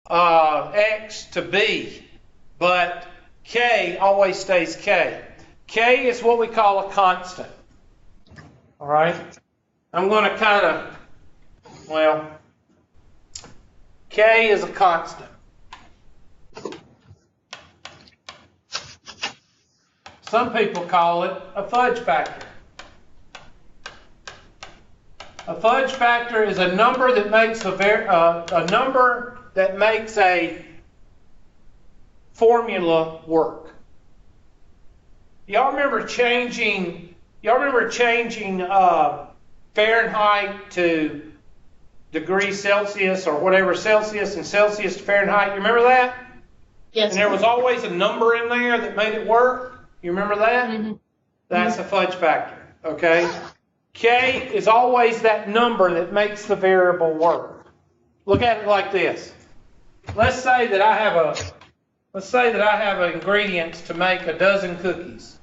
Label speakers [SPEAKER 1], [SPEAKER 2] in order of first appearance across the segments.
[SPEAKER 1] x to b, but k always stays k. K is what we call a constant. All right? I'm going to kind of, well, k is a constant. Some people call it a fudge factor. A fudge factor is a number that makes a formula work. Y'all remember changing Fahrenheit to degrees Celsius or whatever, Celsius and Celsius to Fahrenheit? You remember that?
[SPEAKER 2] Yes.
[SPEAKER 1] And there was always a number in there that made it work. You remember that? Mm-hmm. That's a fudge factor, okay? K is always that number that makes the variable work. Look at it like this. Let's say that I have ingredients to make a dozen cookies.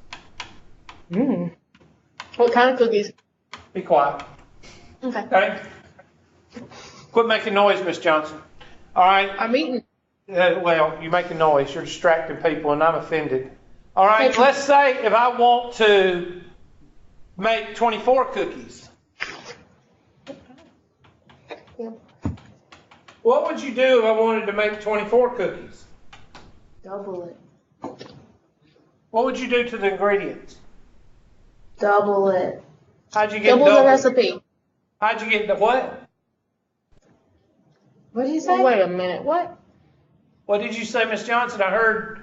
[SPEAKER 2] What kind of cookies?
[SPEAKER 1] Be quiet. Okay? Quit making noise, Miss Johnson. All right?
[SPEAKER 2] I'm eating.
[SPEAKER 1] Well, you're making noise. You're distracting people, and I'm offended. All right, let's say if I want to make 24 cookies. What would you do if I wanted to make 24 cookies?
[SPEAKER 2] Double it.
[SPEAKER 1] What would you do to the ingredients?
[SPEAKER 2] Double it.
[SPEAKER 1] How'd you get
[SPEAKER 2] double the recipe?
[SPEAKER 1] How'd you get the what?
[SPEAKER 2] What did you say? Wait a minute. What?
[SPEAKER 1] What did you say, Miss Johnson? I heard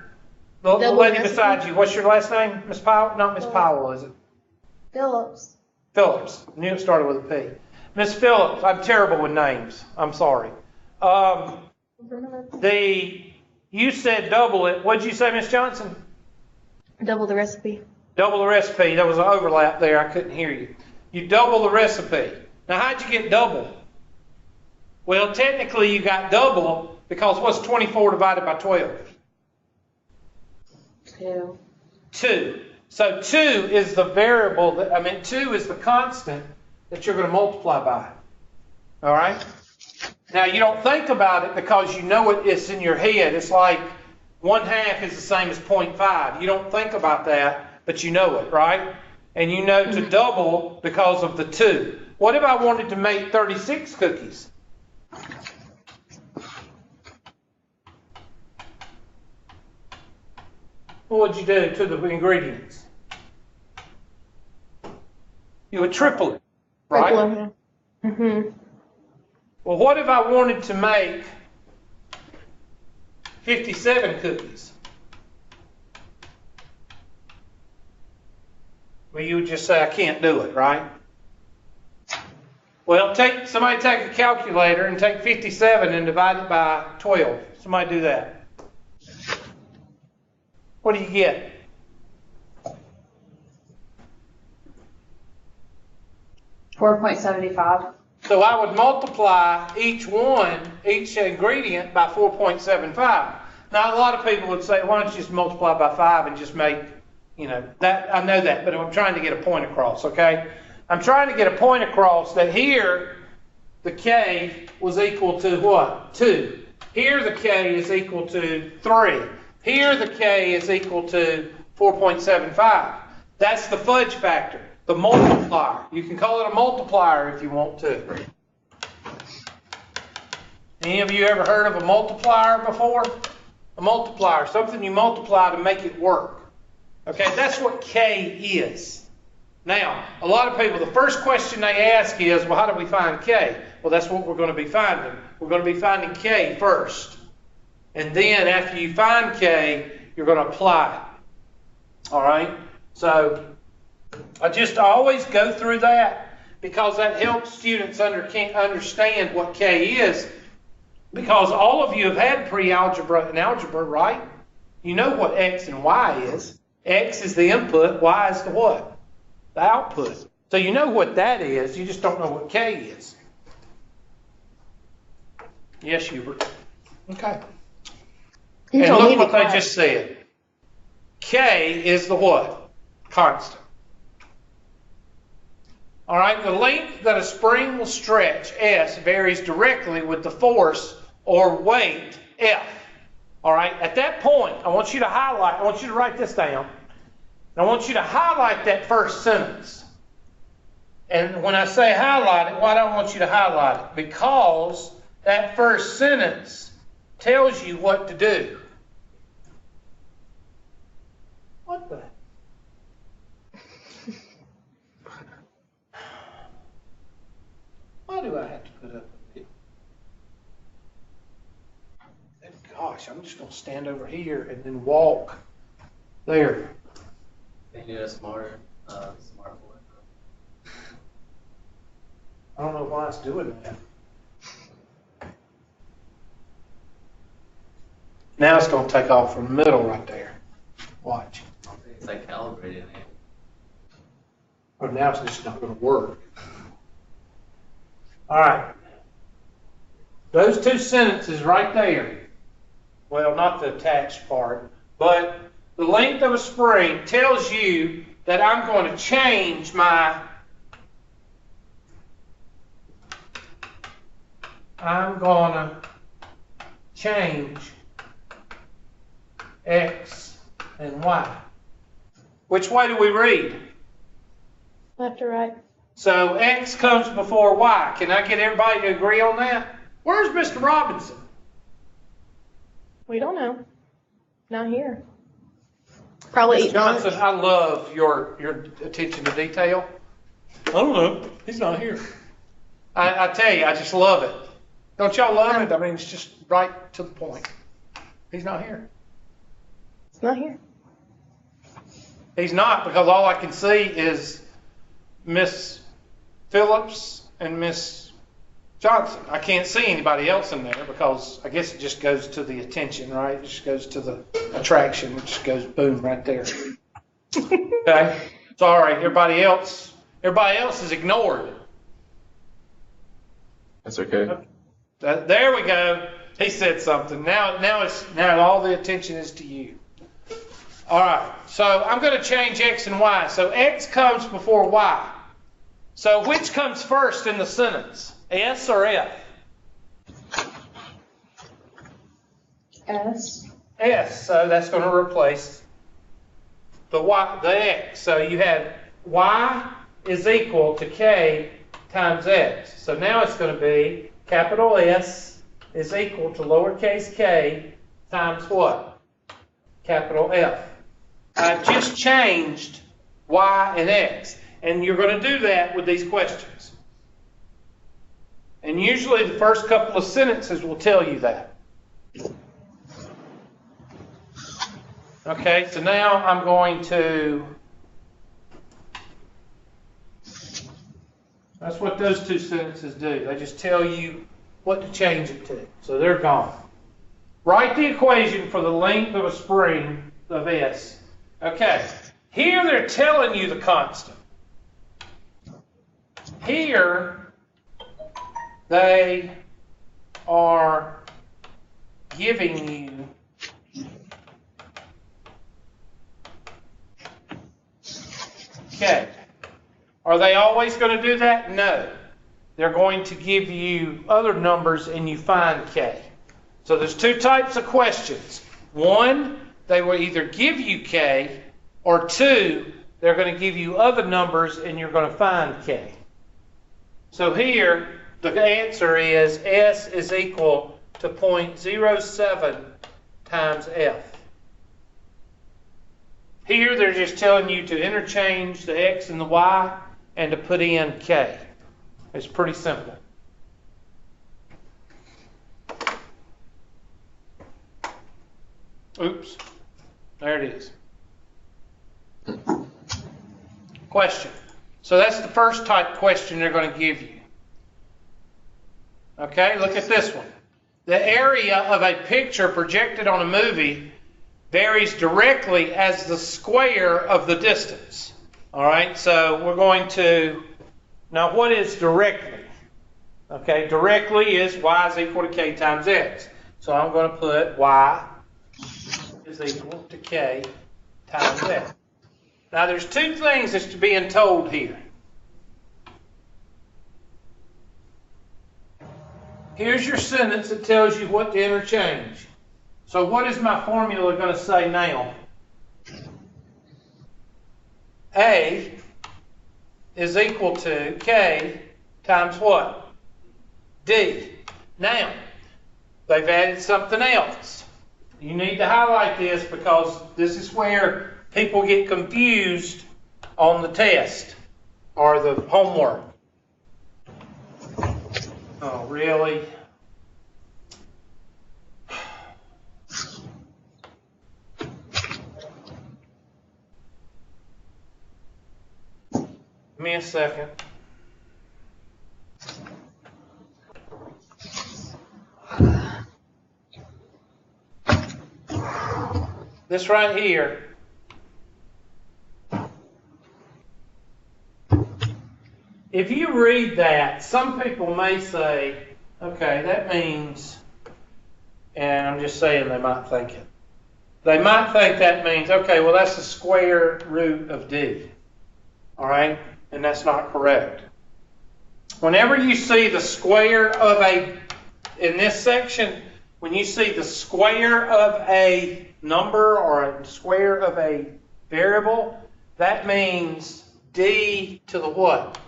[SPEAKER 1] the lady beside you. What's your last name? Miss Powell? Not Miss Powell, is it?
[SPEAKER 2] Phillips.
[SPEAKER 1] Phillips. I knew it started with a P. Miss Phillips, I'm terrible with names. I'm sorry. You said double it. What did you say, Miss Johnson?
[SPEAKER 2] Double the recipe.
[SPEAKER 1] Double the recipe. There was an overlap there. I couldn't hear you. You double the recipe. Now, how'd you get double? Well, technically, you got double because what's 24 divided by 12?
[SPEAKER 2] 2.
[SPEAKER 1] 2. So 2 is the variable, 2 is the constant that you're going to multiply by. All right? Now, you don't think about it because you know it's in your head. It's like 1/2 is the same as 0.5. You don't think about that, but you know it, right? And you know to double because of the 2. What if I wanted to make 36 cookies? What would you do to the ingredients? You would triple it, right?
[SPEAKER 2] Mm-hmm.
[SPEAKER 1] Well, what if I wanted to make 57 cookies? Well, you would just say, I can't do it, right? Well, somebody take a calculator and take 57 and divide it by 12. Somebody do that. What do you get?
[SPEAKER 2] $4.75.
[SPEAKER 1] So I would multiply each ingredient by 4.75. Now, a lot of people would say, why don't you just multiply by 5 and just make, that. I know that, but I'm trying to get a point across, okay? I'm trying to get a point across that here, the K was equal to what? 2. Here, the K is equal to 3. Here, the K is equal to 4.75. That's the fudge factor, the multiplier. You can call it a multiplier if you want to. Any of you ever heard of a multiplier before? A multiplier, something you multiply to make it work. Okay, that's what K is. Now, a lot of people, the first question they ask is, well, how do we find K? Well, that's what we're going to be finding. We're going to be finding K first. And then after you find K, you're going to apply it. All right? So I always go through that because that helps students understand what K is. Because all of you have had pre-algebra and algebra, right? You know what X and Y is. X is the input, Y is the what? The output. So you know what that is, you just don't know what K is. Yes, Hubert. Okay. And look what they just said. K is the what? Constant. All right, the length that a spring will stretch, S, varies directly with the force or weight, F. All right, at that point, I want you to highlight, I want you to write this down. I want you to highlight that first sentence. And when I say highlight it, why do I want you to highlight it? Because that first sentence tells you what to do. What the? Why do I have to put up with it? Gosh, I'm just going to stand over here and then walk there.
[SPEAKER 3] They need a smart board.
[SPEAKER 1] I don't know why it's doing that. Now it's going to take off from the middle right there. Watch.
[SPEAKER 3] I think it's like calibrating it.
[SPEAKER 1] Or now it's just not going to work. All right. Those two sentences right there. Well, not the attached part, but the length of a spring tells you that I'm going to change my X and Y. Which way do we read?
[SPEAKER 2] Left to right.
[SPEAKER 1] So X comes before Y. Can I get everybody to agree on that? Where's Mr. Robinson?
[SPEAKER 2] We don't know. Not here. Probably
[SPEAKER 1] Mr.
[SPEAKER 2] eating lunch.
[SPEAKER 1] Johnson, I love your attention to detail. I don't know. He's not here. I tell you, I just love it. Don't y'all love it? I mean, it's just right to the point. He's not here.
[SPEAKER 2] It's not here.
[SPEAKER 1] He's not, because all I can see is Miss Phillips and Miss Johnson. I can't see anybody else in there because I guess it just goes to the attention, right? It just goes to the attraction. It just goes boom right there. Okay? Sorry, everybody else is ignored.
[SPEAKER 4] That's okay.
[SPEAKER 1] There we go. He said something. Now all the attention is to you. All right. So I'm going to change X and Y. So X comes before Y. So which comes first in the sentence? S or F?
[SPEAKER 2] S.
[SPEAKER 1] S. So that's going to replace the X. So you have Y is equal to K times X. So now it's going to be capital S is equal to lowercase k times what? Capital F. I've just changed Y and X. And you're going to do that with these questions. And usually the first couple of sentences will tell you that. Okay, so now I'm going to... That's what those two sentences do. They just tell you what to change it to. So they're gone. Write the equation for the length of a spring of S. Okay, here they're telling you the constant. Here they are giving you K. Are they always going to do that? No. They're going to give you other numbers and you find K. So there's two types of questions. One, they will either give you K, or two, they're going to give you other numbers and you're going to find K. So here, the answer is S is equal to 0.07 times F. Here, they're just telling you to interchange the X and the Y and to put in K. It's pretty simple. Oops. There it is. Question. So that's the first type question they're going to give you. Okay, look at this one. The area of a picture projected on a movie varies directly as the square of the distance. All right, so we're going to... Now, what is directly? Okay, directly is Y is equal to K times X. So I'm going to put Y is equal to K times X. Now, there's two things that's being told here. Here's your sentence that tells you what to interchange. So what is my formula going to say now? A is equal to K times what? D. Now, they've added something else. You need to highlight this because this is where people get confused on the test or the homework. Oh, really? Give me a second. This right here. If you read that, some people may say, okay, that means, and I'm just saying they might think it. They might think that means, okay, well, that's the square root of D. All right? And that's not correct. Whenever you see the square of in this section, when you see the square of a number or a square of a variable, that means D to the what?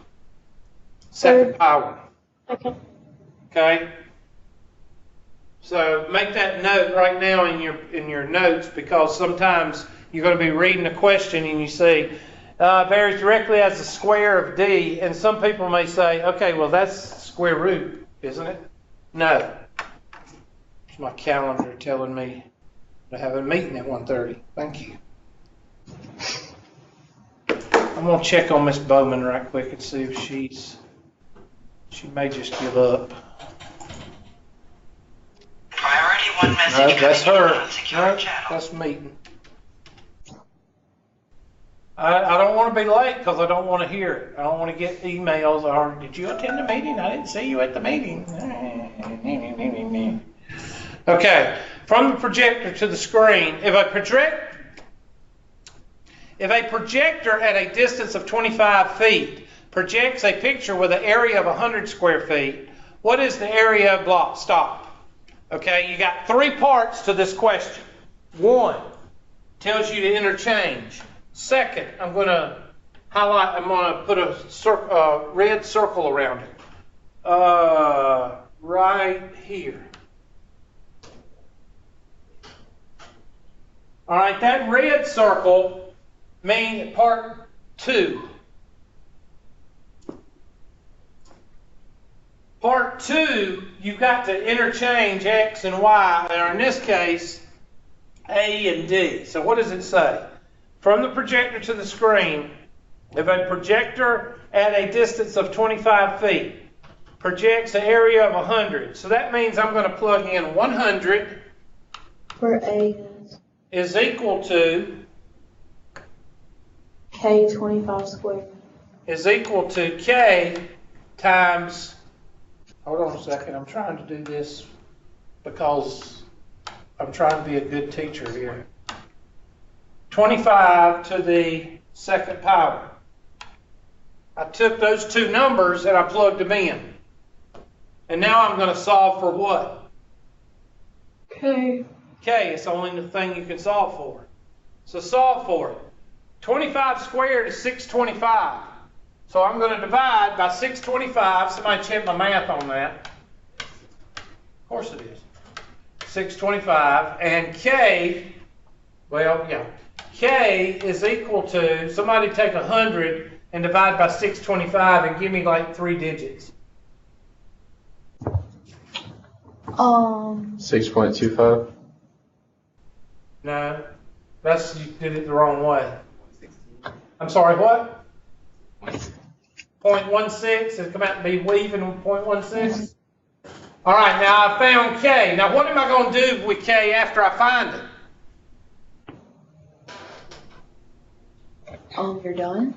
[SPEAKER 1] Second power.
[SPEAKER 2] Okay.
[SPEAKER 1] Okay? So make that note right now in your notes, because sometimes you're going to be reading a question and you see varies directly as the square of D, and some people may say, okay, well that's square root, isn't it? No. It's my calendar telling me to have a meeting at 1:30. Thank you. I'm going to check on Miss Bowman right quick and see if she may just give up.
[SPEAKER 4] Priority 1 message.
[SPEAKER 1] No, that's her.
[SPEAKER 4] No,
[SPEAKER 1] that's meeting. I don't want to be late because I don't want to hear it. I don't want to get emails or, did you attend the meeting? I didn't see you at the meeting. Okay, from the projector to the screen. If a projector at a distance of 25 feet projects a picture with an area of 100 square feet, what is the area of block? Stop. Okay, you got 3 parts to this question. 1, tells you to interchange. Second, I'm going to put a red circle around it. Right here. All right, that red circle means part 2. Part 2, you've got to interchange X and Y, or in this case, A and D. So what does it say? From the projector to the screen, if a projector at a distance of 25 feet projects an area of 100, so that means I'm going to plug in 100
[SPEAKER 2] Where A
[SPEAKER 1] is equal to
[SPEAKER 2] K 25 squared.
[SPEAKER 1] is equal to K times, hold on a second, I'm trying to do this because I'm trying to be a good teacher here. 25 to the second power. I took those 2 numbers and I plugged them in. And now I'm going to solve for what?
[SPEAKER 2] K.
[SPEAKER 1] K is only the thing you can solve for. So solve for it. 25 squared is 625. So I'm going to divide by 625. Somebody check my math on that. Of course it is. 625. And K, well, yeah. K is equal to, somebody take 100 and divide by 625 and give me like 3 digits.
[SPEAKER 5] 6.25.
[SPEAKER 1] No, you did it the wrong way. I'm sorry, what? 0.16. It's come out to be even 0.16. All right, now I found K. Now what am I going to do with K after I find it?
[SPEAKER 2] You're done?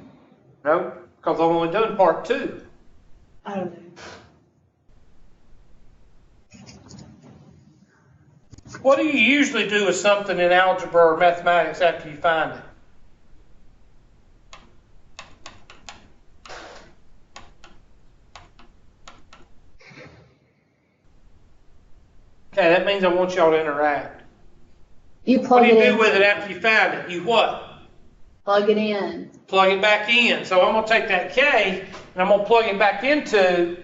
[SPEAKER 1] No, because I'm only doing part 2.
[SPEAKER 2] I don't know.
[SPEAKER 1] What do you usually do with something in algebra or mathematics after you find it? Okay, that means I want y'all to interact.
[SPEAKER 2] You
[SPEAKER 1] What
[SPEAKER 2] plug
[SPEAKER 1] do you
[SPEAKER 2] it
[SPEAKER 1] do
[SPEAKER 2] in.
[SPEAKER 1] with it after you find it? You what?
[SPEAKER 2] Plug it in.
[SPEAKER 1] Plug it back in. So I'm going to take that K and I'm going to plug it back into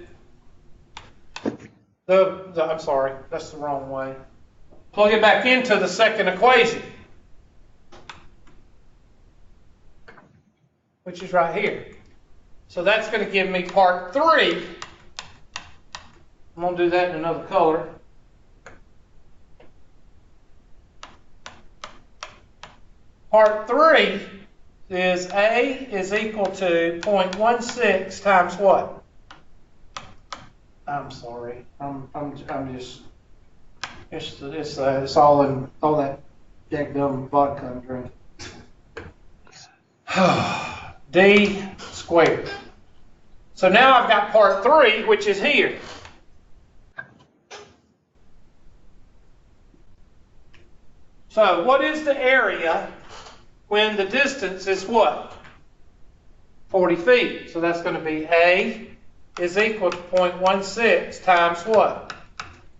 [SPEAKER 1] I'm sorry, that's the wrong way. Plug it back into the second equation, which is right here. So that's going to give me part 3. I'm going to do that in another color. Part 3 is A is equal to 0.16 times what? I'm sorry. I'm just it's all in all that daggum vodka I'm drinking. D squared. So now I've got part 3, which is here. So what is the area when the distance is what? 40 feet. So that's going to be A is equal to 0.16 times what?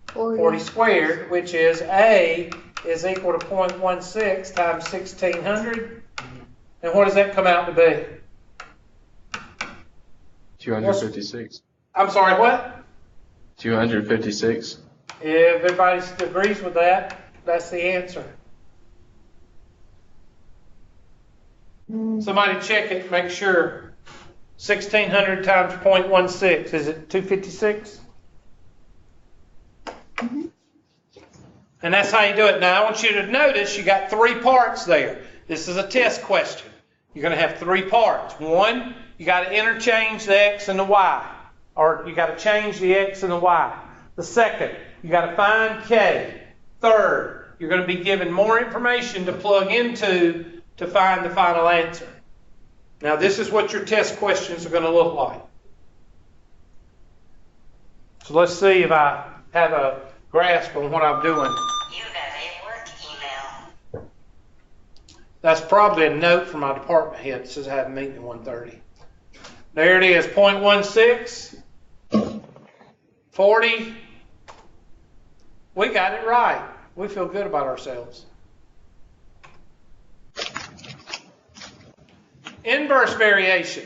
[SPEAKER 1] 40 squared, which is A is equal to 0.16 times 1600. And what does that come out to be?
[SPEAKER 5] 256.
[SPEAKER 1] I'm sorry, what?
[SPEAKER 5] 256.
[SPEAKER 1] If everybody agrees with that, that's the answer. Somebody check it, make sure. 1600 times 0.16, is it 256?
[SPEAKER 2] Mm-hmm.
[SPEAKER 1] And that's how you do it. Now I want you to notice you got 3 parts there. This is a test question. You're going to have 3 parts. 1, you got to interchange the X and the Y. Or you got to change the X and the Y. The second, you got to find K. Third, you're going to be given more information to plug into to find the final answer. Now this is what your test questions are going to look like. So let's see if I have a grasp on what I'm doing.
[SPEAKER 4] You got a work email.
[SPEAKER 1] That's probably a note from my department head that says I have a meeting at 1:30. There it is, 0.16, 40. We got it right. We feel good about ourselves. Inverse variation.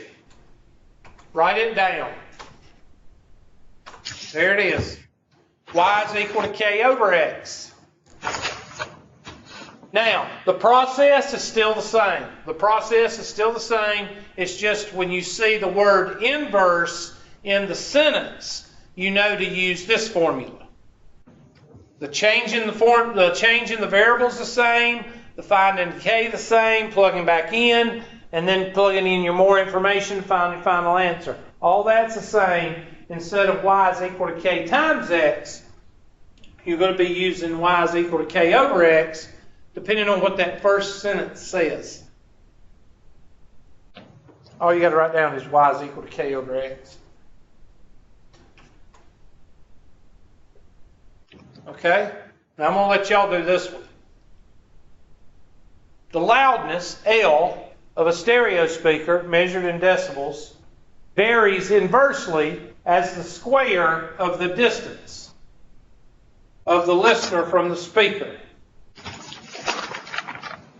[SPEAKER 1] Write it down. There it is. Y is equal to K over X. Now, the process is still the same. The process is still the same. It's just when you see the word inverse in the sentence, you know to use this formula. The change in the variable is the same. The finding K the same. Plugging back in, and then plugging in your more information to find your final answer. All that's the same. Instead of Y is equal to K times X, you're going to be using Y is equal to K over X, depending on what that first sentence says. All you got to write down is Y is equal to K over X. Okay? Now I'm going to let y'all do this one. The loudness, L, of a stereo speaker, measured in decibels, varies inversely as the square of the distance of the listener from the speaker.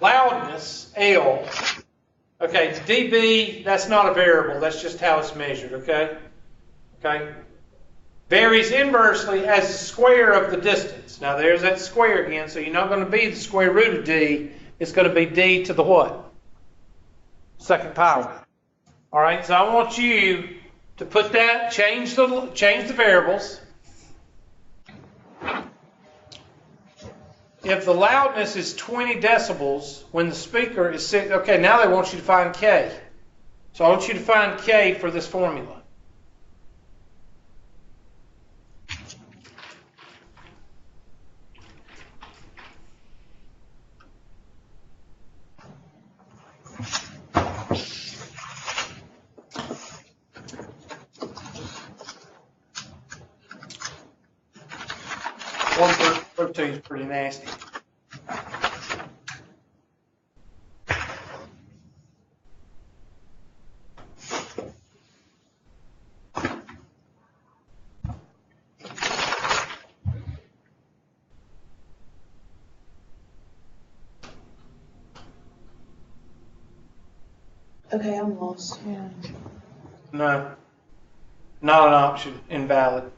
[SPEAKER 1] Loudness, L. Okay, dB, that's not a variable. That's just how it's measured, okay? Okay? Varies inversely as the square of the distance. Now there's that square again, so you're not going to be the square root of D. It's going to be D to the what? Second power. All right, so I want you to put that, change the variables. If the loudness is 20 decibels when the speaker is sitting, okay, now they want you to find K. So I want you to find K for this formula. Protein is pretty nasty.
[SPEAKER 2] Okay, I'm lost.
[SPEAKER 6] Yeah.
[SPEAKER 1] No. Not an option. Invalid.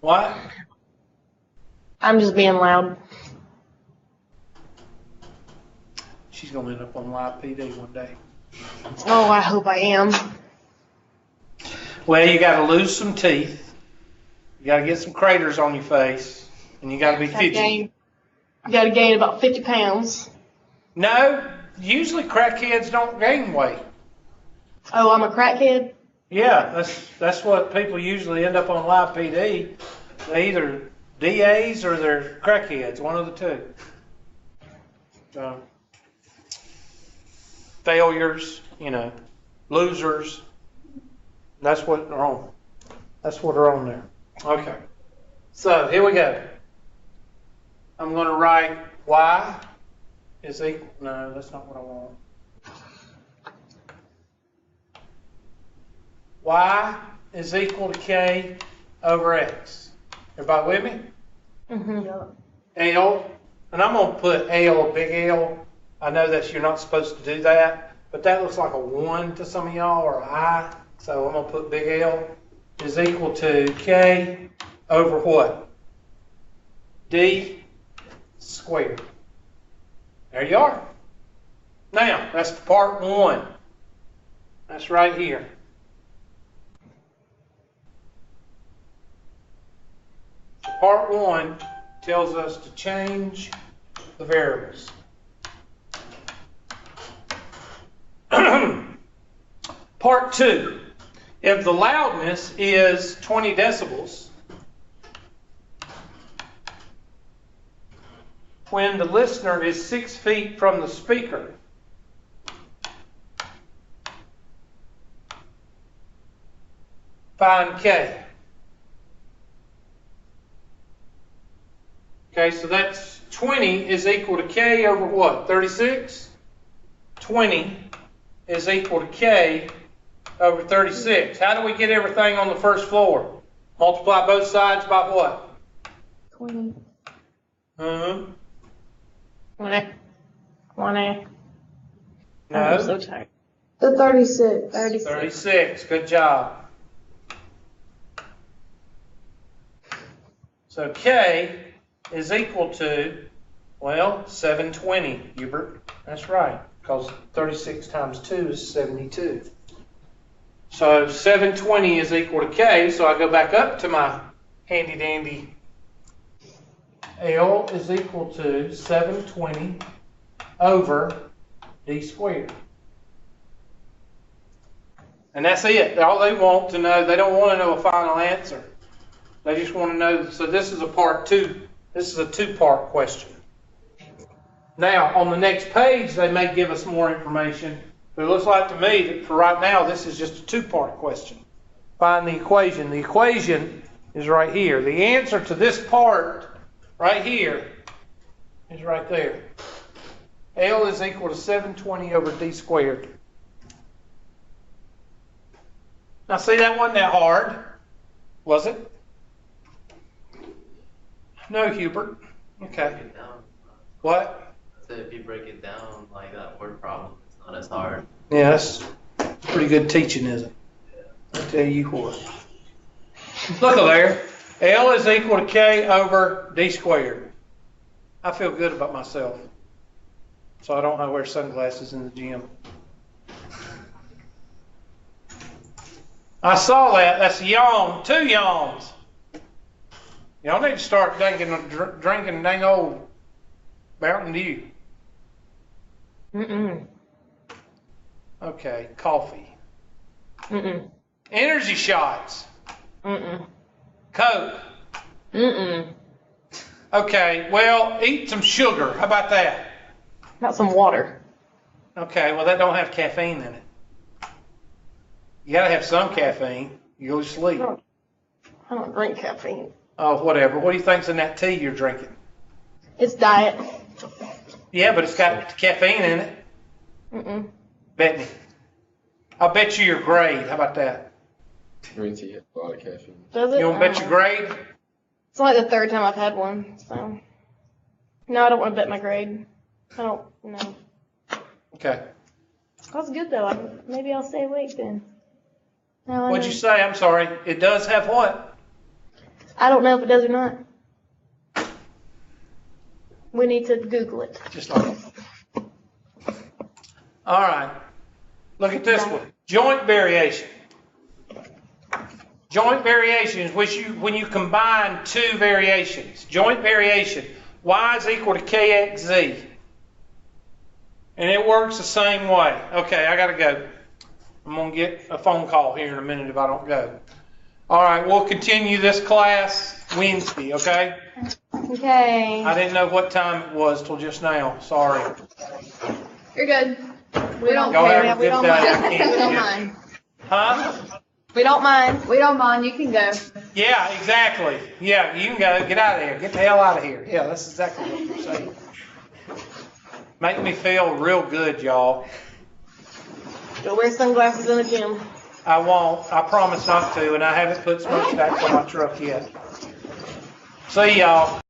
[SPEAKER 1] What?
[SPEAKER 6] I'm just being loud.
[SPEAKER 1] She's going to end up on live PD one day.
[SPEAKER 6] Oh, I hope I am.
[SPEAKER 1] Well, you got to lose some teeth. You got to get some craters on your face. And you got to be fidgety.
[SPEAKER 6] Got to gain about 50 pounds.
[SPEAKER 1] No, usually crackheads don't gain weight.
[SPEAKER 6] Oh, I'm a crackhead?
[SPEAKER 1] Yeah, that's what people usually end up on live PD. They either DAs or they're crackheads, one of the two. So, failures, losers. That's what they're on. That's what they're on there. Okay. So here we go. I'm going to write y is equal. No, that's not what I want. Y is equal to k over x. Everybody with me?
[SPEAKER 6] Mm-hmm.
[SPEAKER 1] L, and I'm going to put L, big L. I know that you're not supposed to do that, but that looks like a 1 to some of y'all, or an I. So I'm going to put big L is equal to k over what? D squared. There you are. Now, that's part 1. That's right here. Part 1 tells us to change the variables. Part 2, if the loudness is 20 decibels, when the listener is 6 feet from the speaker, find K. Okay, so that's 20 is equal to K over what? 36? 20 is equal to K over 36. How do we get everything on the first floor? Multiply both sides by what?
[SPEAKER 6] 20.
[SPEAKER 1] Uh-huh.
[SPEAKER 6] 1A. I'm
[SPEAKER 1] No.
[SPEAKER 6] so tired.
[SPEAKER 2] The 36.
[SPEAKER 1] 36. Good job. So K is equal to, well, 720, Hubert. That's right, because 36 times 2 is 72. So 720 is equal to K, so I go back up to my handy dandy. L is equal to 720 over D squared. And that's it. All they want to know, they don't want to know a final answer. They just want to know, so this is a part 2. This is a 2-part question. Now, on the next page, they may give us more information, but it looks like to me that for right now, this is just a 2-part question. Find the equation. The equation is right here. The answer to this part right here is right there. L is equal to 720 over D squared. Now, see, that wasn't that hard, was it? No, Hubert. Okay.
[SPEAKER 3] Break it down.
[SPEAKER 1] What?
[SPEAKER 3] So if you break it down like that word problem, it's not as hard.
[SPEAKER 1] Yeah, that's pretty good teaching, isn't it? I tell you what. Look over there. L is equal to K over D squared. I feel good about myself. So I don't have to wear sunglasses in the gym. I saw that. That's a yawn. 2 yawns. Y'all need to start drinking dang old Mountain Dew.
[SPEAKER 6] Mm-mm.
[SPEAKER 1] Okay, coffee.
[SPEAKER 6] Mm-mm.
[SPEAKER 1] Energy shots.
[SPEAKER 6] Mm-mm.
[SPEAKER 1] Coke.
[SPEAKER 6] Mm-mm.
[SPEAKER 1] Okay, well, eat some sugar. How about that?
[SPEAKER 6] Got some water.
[SPEAKER 1] Okay, well, that don't have caffeine in it. You gotta have some caffeine. You go to sleep.
[SPEAKER 6] I don't drink caffeine.
[SPEAKER 1] Oh, whatever. What do you think's in that tea you're drinking?
[SPEAKER 6] It's diet.
[SPEAKER 1] Yeah, but it's got caffeine in it.
[SPEAKER 6] Mm-mm.
[SPEAKER 1] Bet me. I'll bet you your grade. How about that?
[SPEAKER 5] Green tea has a lot of caffeine.
[SPEAKER 6] Does it?
[SPEAKER 1] You want to bet your grade?
[SPEAKER 6] It's like the 3rd time I've had one, so. No, I don't want to bet my grade. I don't know.
[SPEAKER 1] Okay.
[SPEAKER 6] That's good though. Maybe I'll stay awake then. Now I
[SPEAKER 1] What'd
[SPEAKER 6] know.
[SPEAKER 1] you say? I'm sorry. It does have what?
[SPEAKER 6] I don't know if it does or not. We need to Google it.
[SPEAKER 1] Just like it. All right. Look at this one. Joint variation. Joint variation is when you combine two variations. Joint variation. Y is equal to KXZ. And it works the same way. Okay, I got to go. I'm going to get a phone call here in a minute if I don't go. All right, we'll continue this class Wednesday, okay?
[SPEAKER 6] Okay.
[SPEAKER 1] I didn't know what time it was till just now. Sorry.
[SPEAKER 6] You're good. We don't
[SPEAKER 1] Y'all
[SPEAKER 6] care.
[SPEAKER 1] have a
[SPEAKER 6] We
[SPEAKER 1] good
[SPEAKER 6] don't
[SPEAKER 1] day. I
[SPEAKER 6] mind.
[SPEAKER 1] can't
[SPEAKER 6] We don't
[SPEAKER 1] get-
[SPEAKER 6] mind.
[SPEAKER 1] Huh?
[SPEAKER 6] We don't mind.
[SPEAKER 7] We don't mind, you can go.
[SPEAKER 1] Yeah, exactly. Yeah, you can go. Get out of here. Get the hell out of here. Yeah, that's exactly what you're saying. Make me feel real good, y'all.
[SPEAKER 6] Go wear sunglasses in the gym.
[SPEAKER 1] I won't. I promise not to, and I haven't put smokestacks on my truck yet. See y'all.